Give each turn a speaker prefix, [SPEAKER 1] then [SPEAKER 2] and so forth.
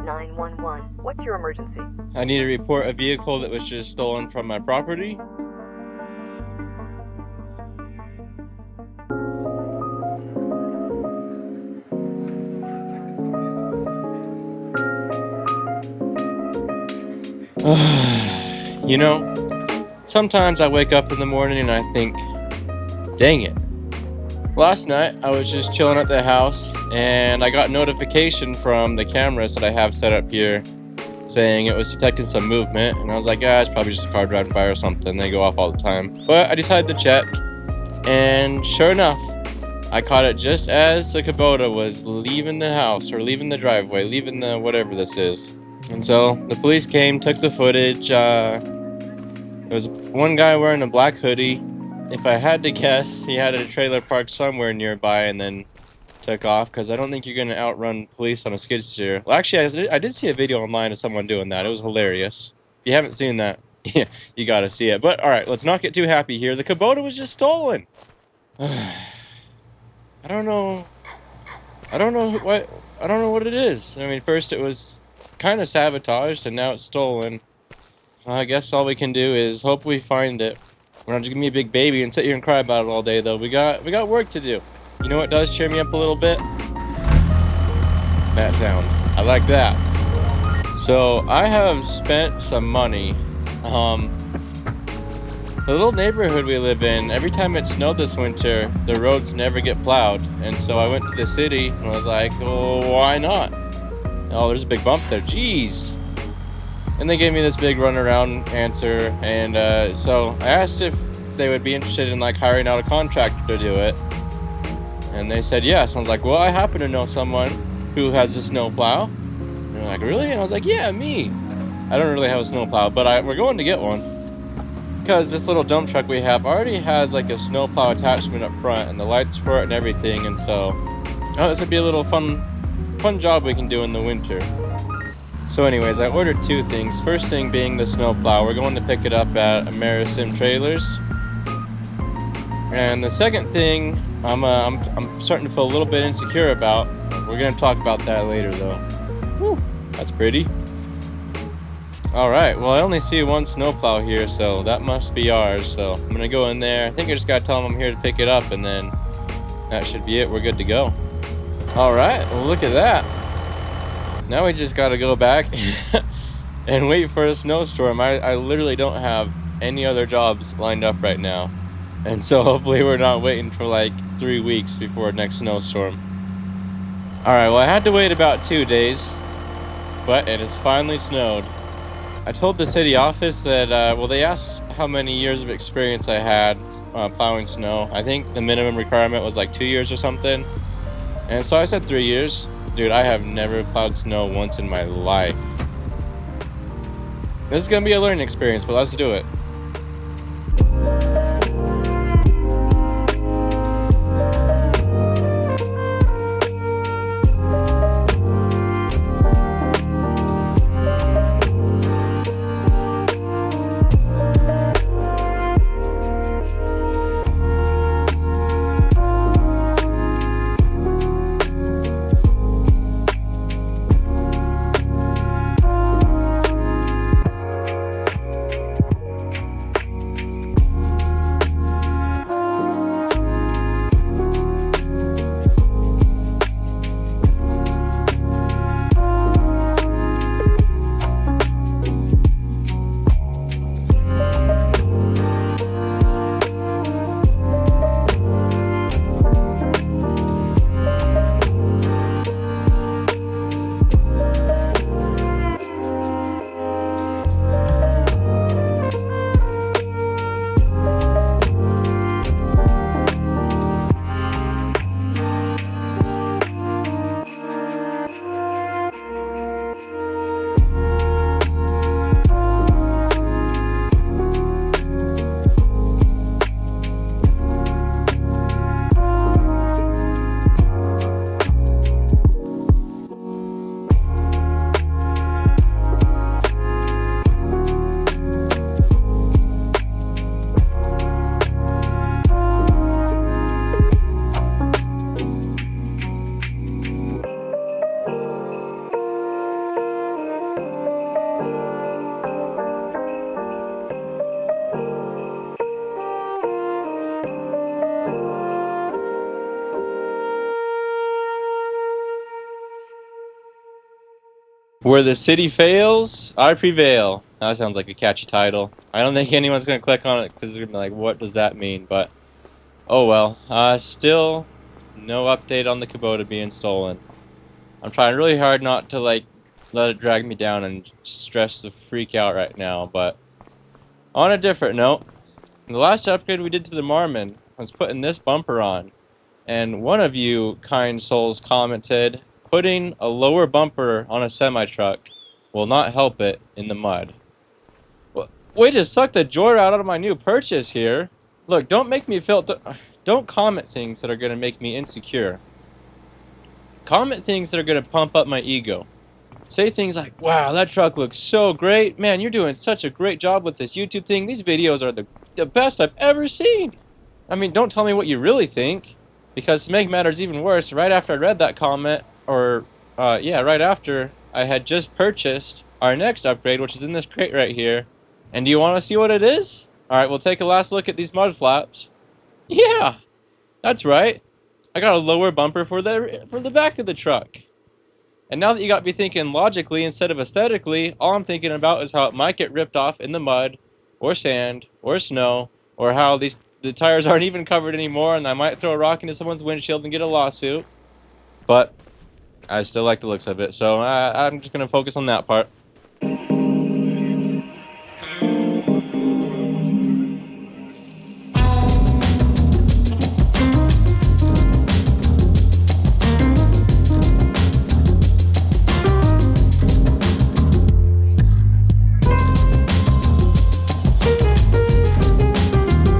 [SPEAKER 1] 911. What's your emergency?
[SPEAKER 2] I need to report a vehicle that was just stolen from my property. You know, sometimes I wake up in the morning and I think, dang it. Last night I was just chilling at the house and I got notification from the cameras that I have set up here saying it was detecting some movement, and I was like, yeah, it's probably just a car driving by or something. They go off all the time. But I decided to check, and sure enough, I caught it just as the Kubota was leaving the house, or leaving the driveway, leaving the whatever this is. And so the police came, took the footage. There was one guy wearing a black hoodie. If I had to guess, he had a trailer parked somewhere nearby and then took off, because I don't think you're going to outrun police on a skid steer. Well, actually, I did see a video online of someone doing that. It was hilarious. If you haven't seen that, yeah, you got to see it. But, alright, let's not get too happy here. The Kubota was just stolen. I don't know what it is. I mean, first it was kind of sabotaged, and now it's stolen. I guess all we can do is hope we find it. We're not just gonna be a big baby and sit here and cry about it all day, though. We got work to do. You know what does cheer me up a little bit? That sound. I like that. So I have spent some money. The little neighborhood we live in, every time it snowed this winter, the roads never get plowed. And so I went to the city and I was like, oh, why not? Oh, there's a big bump there. Jeez. And they gave me this big runaround answer. And so I asked if they would be interested in like hiring out a contractor to do it. And they said yes. I was like, well, I happen to know someone who has a snowplow. And they're like, really? And I was like, yeah, me. I don't really have a snowplow, but we're going to get one. Because this little dump truck we have already has like a snowplow attachment up front and the lights for it and everything. And so, this would be a little fun job we can do in the winter. So anyways, I ordered two things. First thing being the snowplow. We're going to pick it up at Amerisim Trailers. And the second thing, I'm starting to feel a little bit insecure about. We're going to talk about that later, though. Whew, that's pretty. Alright, well, I only see one snowplow here, so that must be ours. So I'm going to go in there. I think I just got to tell them I'm here to pick it up, and then that should be it. We're good to go. Alright, well, look at that. Now we just got to go back and wait for a snowstorm. I literally don't have any other jobs lined up right now. And so hopefully we're not waiting for like 3 weeks before next snowstorm. Alright, well, I had to wait about 2 days, but it has finally snowed. I told the city office that, well, they asked how many years of experience I had plowing snow. I think the minimum requirement was like 2 years or something. And so I said 3 years. Dude, I have never plowed snow once in my life. This is gonna be a learning experience, but let's do it. Where the city fails, I prevail. That sounds like a catchy title. I don't think anyone's going to click on it because they're going to be like, what does that mean? But, oh well. Still, no update on the Kubota being stolen. I'm trying really hard not to, like, let it drag me down and stress the freak out right now. But, on a different note, the last upgrade we did to the Marmon was putting this bumper on. And one of you kind souls commented, putting a lower bumper on a semi-truck will not help it in the mud. Well, way to suck the joy out of my new purchase here. Look, don't make me feel... Don't comment things that are going to make me insecure. Comment things that are going to pump up my ego. Say things like, wow, that truck looks so great. Man, you're doing such a great job with this YouTube thing. These videos are the best I've ever seen. I mean, don't tell me what you really think. Because to make matters even worse, right after I read that comment, right after I had just purchased our next upgrade, which is in this crate right here. And do you want to see what it is? Alright, we'll take a last look at these mud flaps. Yeah, that's right. I got a lower bumper for the back of the truck. And now that you got me thinking logically instead of aesthetically, all I'm thinking about is how it might get ripped off in the mud, or sand, or snow, or how the tires aren't even covered anymore, and I might throw a rock into someone's windshield and get a lawsuit. But I still like the looks of it, so I'm just going to focus on that part.